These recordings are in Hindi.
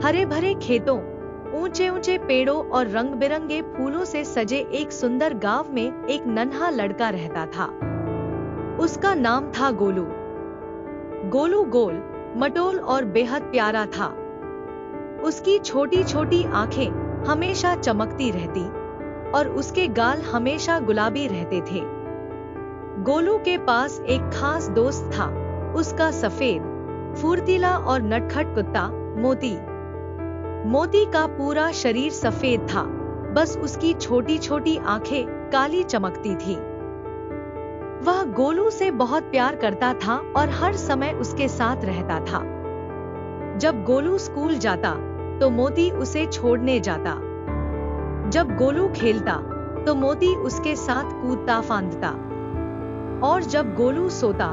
हरे भरे खेतों, ऊंचे ऊंचे पेड़ों और रंग बिरंगे फूलों से सजे एक सुंदर गांव में एक नन्हा लड़का रहता था। उसका नाम था गोलू। गोलू गोल, मटोल और बेहद प्यारा था। उसकी छोटी छोटी आंखें हमेशा चमकती रहती और उसके गाल हमेशा गुलाबी रहते थे। गोलू के पास एक खास दोस्त था, उसका सफेद, फुर्तीला और नटखट कुत्ता मोती। मोती का पूरा शरीर सफेद था, बस उसकी छोटी छोटी आंखें काली चमकती थी। वह गोलू से बहुत प्यार करता था और हर समय उसके साथ रहता था। जब गोलू स्कूल जाता तो मोती उसे छोड़ने जाता। जब गोलू खेलता तो मोती उसके साथ कूदता फांदता। और जब गोलू सोता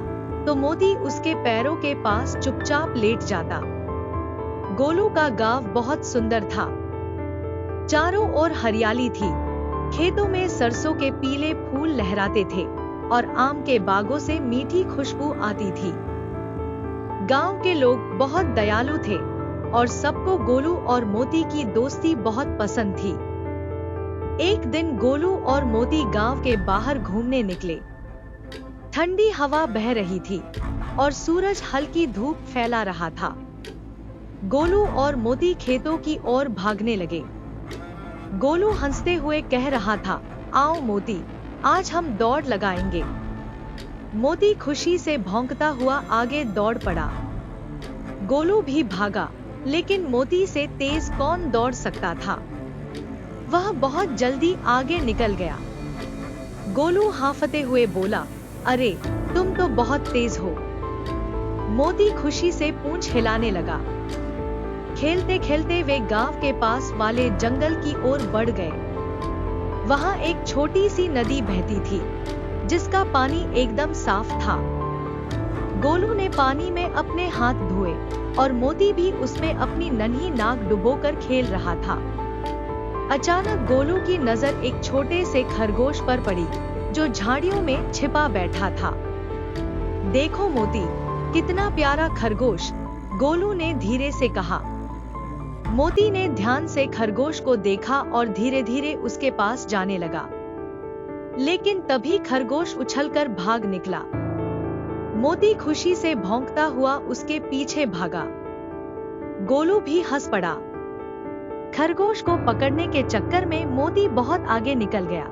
तो मोती उसके पैरों के पास चुपचाप लेट जाता। गोलू का गांव बहुत सुंदर था। चारों ओर हरियाली थी, खेतों में सरसों के पीले फूल लहराते थे और आम के बागों से मीठी खुशबू आती थी। गांव के लोग बहुत दयालु थे और सबको गोलू और मोती की दोस्ती बहुत पसंद थी। एक दिन गोलू और मोती गांव के बाहर घूमने निकले। ठंडी हवा बह रही थी और सूरज हल्की धूप फैला रहा था। गोलू और मोती खेतों की ओर भागने लगे। गोलू हंसते हुए कह रहा था, आओ मोती, आज हम दौड़ लगाएंगे। मोती खुशी से भौंकता हुआ आगे दौड़ पड़ा। गोलू भी भागा, लेकिन मोती से तेज कौन दौड़ सकता था। वह बहुत जल्दी आगे निकल गया। गोलू हांफते हुए बोला, अरे तुम तो बहुत तेज हो। मोती खुशी से पूंछ हिलाने लगा। खेलते खेलते वे गांव के पास वाले जंगल की ओर बढ़ गए। वहां एक छोटी सी नदी बहती थी, जिसका पानी एकदम साफ था। गोलू ने पानी में अपने हाथ धोए और मोती भी उसमें अपनी नन्ही नाक डुबोकर खेल रहा था। अचानक गोलू की नजर एक छोटे से खरगोश पर पड़ी, जो झाड़ियों में छिपा बैठा था। देखो मोती, कितना प्यारा खरगोश, गोलू ने धीरे से कहा। मोती ने ध्यान से खरगोश को देखा और धीरे धीरे उसके पास जाने लगा। लेकिन तभी खरगोश उछलकर भाग निकला। मोती खुशी से भौंकता हुआ उसके पीछे भागा। गोलू भी हंस पड़ा। खरगोश को पकड़ने के चक्कर में मोती बहुत आगे निकल गया।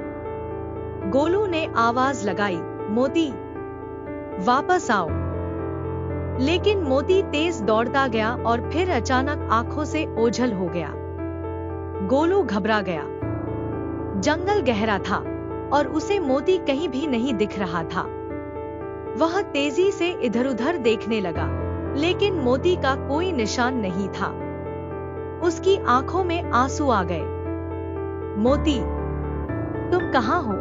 गोलू ने आवाज लगाई, मोती, वापस आओ। लेकिन मोती तेज दौड़ता गया और फिर अचानक आंखों से ओझल हो गया। गोलू घबरा गया। जंगल गहरा था और उसे मोती कहीं भी नहीं दिख रहा था। वह तेजी से इधर-उधर देखने लगा, लेकिन मोती का कोई निशान नहीं था। उसकी आंखों में आंसू आ गए। मोती, तुम कहां हो?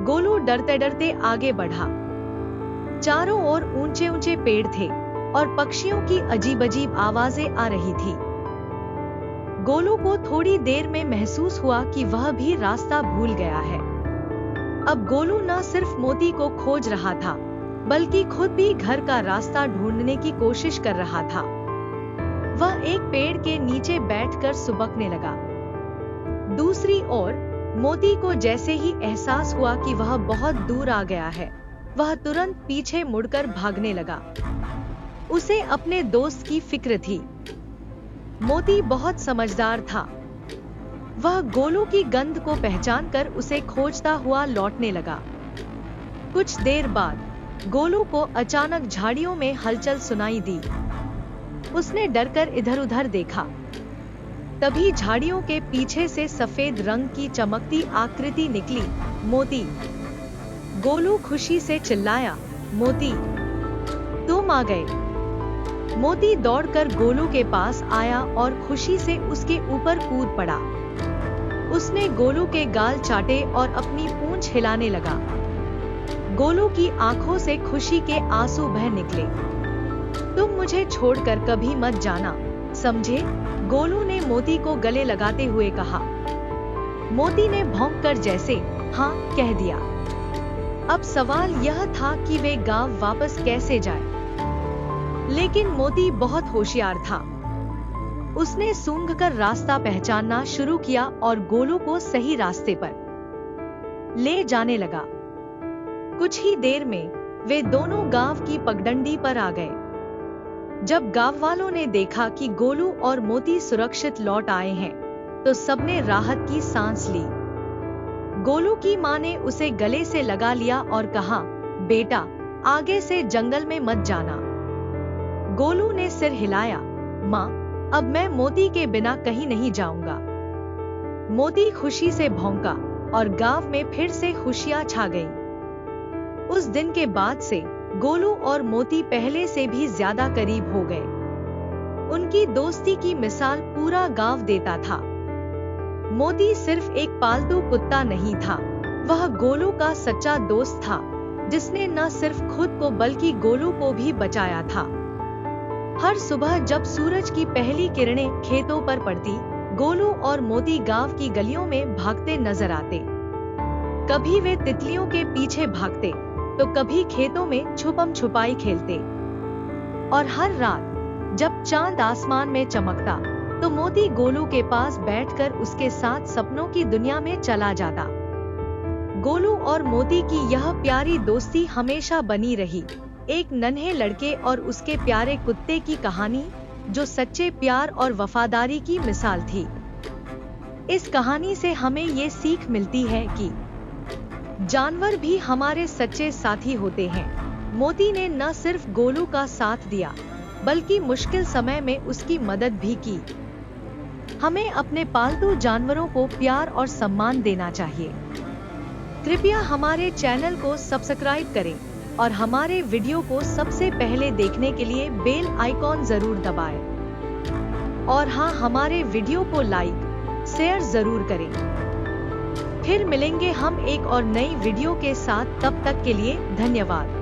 गोलू डरते डरते आगे बढ़ा। चारों ओर ऊंचे ऊंचे पेड़ थे और पक्षियों की अजीब अजीब आवाजें आ रही थी। गोलू को थोड़ी देर में महसूस हुआ कि वह भी रास्ता भूल गया है। अब गोलू न सिर्फ मोती को खोज रहा था, बल्कि खुद भी घर का रास्ता ढूंढने की कोशिश कर रहा था। वह एक पेड़ के नीचे बैठकर सुबकने लगा। दूसरी ओर मोती को जैसे ही एहसास हुआ कि वह बहुत दूर आ गया है, वह तुरंत पीछे मुड़कर भागने लगा। उसे अपने दोस्त की फिक्र थी। मोती बहुत समझदार था। वह गोलू की गंध को पहचानकर उसे खोजता हुआ लौटने लगा। कुछ देर बाद गोलू को अचानक झाड़ियों में हलचल सुनाई दी। उसने डरकर इधर-उधर देखा। तभी झाड़ियों के पीछे से सफेद रंग की चमकती आकृति निकली। मोती! गोलू खुशी से चिल्लाया, मोती, तुम आ गए। मोती दौड़कर गोलू के पास आया और खुशी से उसके ऊपर कूद पड़ा। उसने गोलू के गाल चाटे और अपनी पूंछ हिलाने लगा। गोलू की आंखों से खुशी के आंसू बह निकले। तुम मुझे छोड़कर कभी मत जाना, समझे? गोलू ने मोती को गले लगाते हुए कहा। मोती ने भौंककर जैसे हाँ कह दिया। अब सवाल यह था कि वे गांव वापस कैसे जाए। लेकिन मोती बहुत होशियार था। उसने सूंघकर रास्ता पहचानना शुरू किया और गोलू को सही रास्ते पर ले जाने लगा। कुछ ही देर में वे दोनों गांव की पगडंडी पर आ गए। जब गांव वालों ने देखा कि गोलू और मोती सुरक्षित लौट आए हैं, तो सबने राहत की सांस ली। गोलू की मां ने उसे गले से लगा लिया और कहा, बेटा, आगे से जंगल में मत जाना। गोलू ने सिर हिलाया, मां, अब मैं मोती के बिना कहीं नहीं जाऊंगा। मोती खुशी से भौंका और गांव में फिर से खुशियां छा गईं। उस दिन के बाद से गोलू और मोती पहले से भी ज्यादा करीब हो गए। उनकी दोस्ती की मिसाल पूरा गांव देता था। मोती सिर्फ एक पालतू कुत्ता नहीं था, वह गोलू का सच्चा दोस्त था, जिसने न सिर्फ खुद को बल्कि गोलू को भी बचाया था। हर सुबह जब सूरज की पहली किरणें खेतों पर पड़ती, गोलू और मोती गांव की गलियों में भागते नजर आते। कभी वे तितलियों के पीछे भागते, तो कभी खेतों में छुपम छुपाई खेलते। और हर रात जब चांद आसमान में चमकता, तो मोती गोलू के पास बैठकर उसके साथ सपनों की दुनिया में चला जाता। गोलू और मोती की यह प्यारी दोस्ती हमेशा बनी रही, एक नन्हे लड़के और उसके प्यारे कुत्ते की कहानी, जो सच्चे प्यार और वफादारी की मिसाल थी। इस कहानी से हमें ये सीख मिलती है कि जानवर भी हमारे सच्चे साथी होते हैं। मोती ने न सिर्फ गोलू का साथ दिया, बल्कि मुश्किल समय में उसकी मदद भी की। हमें अपने पालतू जानवरों को प्यार और सम्मान देना चाहिए। कृपया हमारे चैनल को सब्सक्राइब करें और हमारे वीडियो को सबसे पहले देखने के लिए बेल आइकॉन जरूर दबाएं। और हाँ, हमारे वीडियो को लाइक, शेयर जरूर करें। फिर मिलेंगे हम एक और नई वीडियो के साथ, तब तक के लिए धन्यवाद।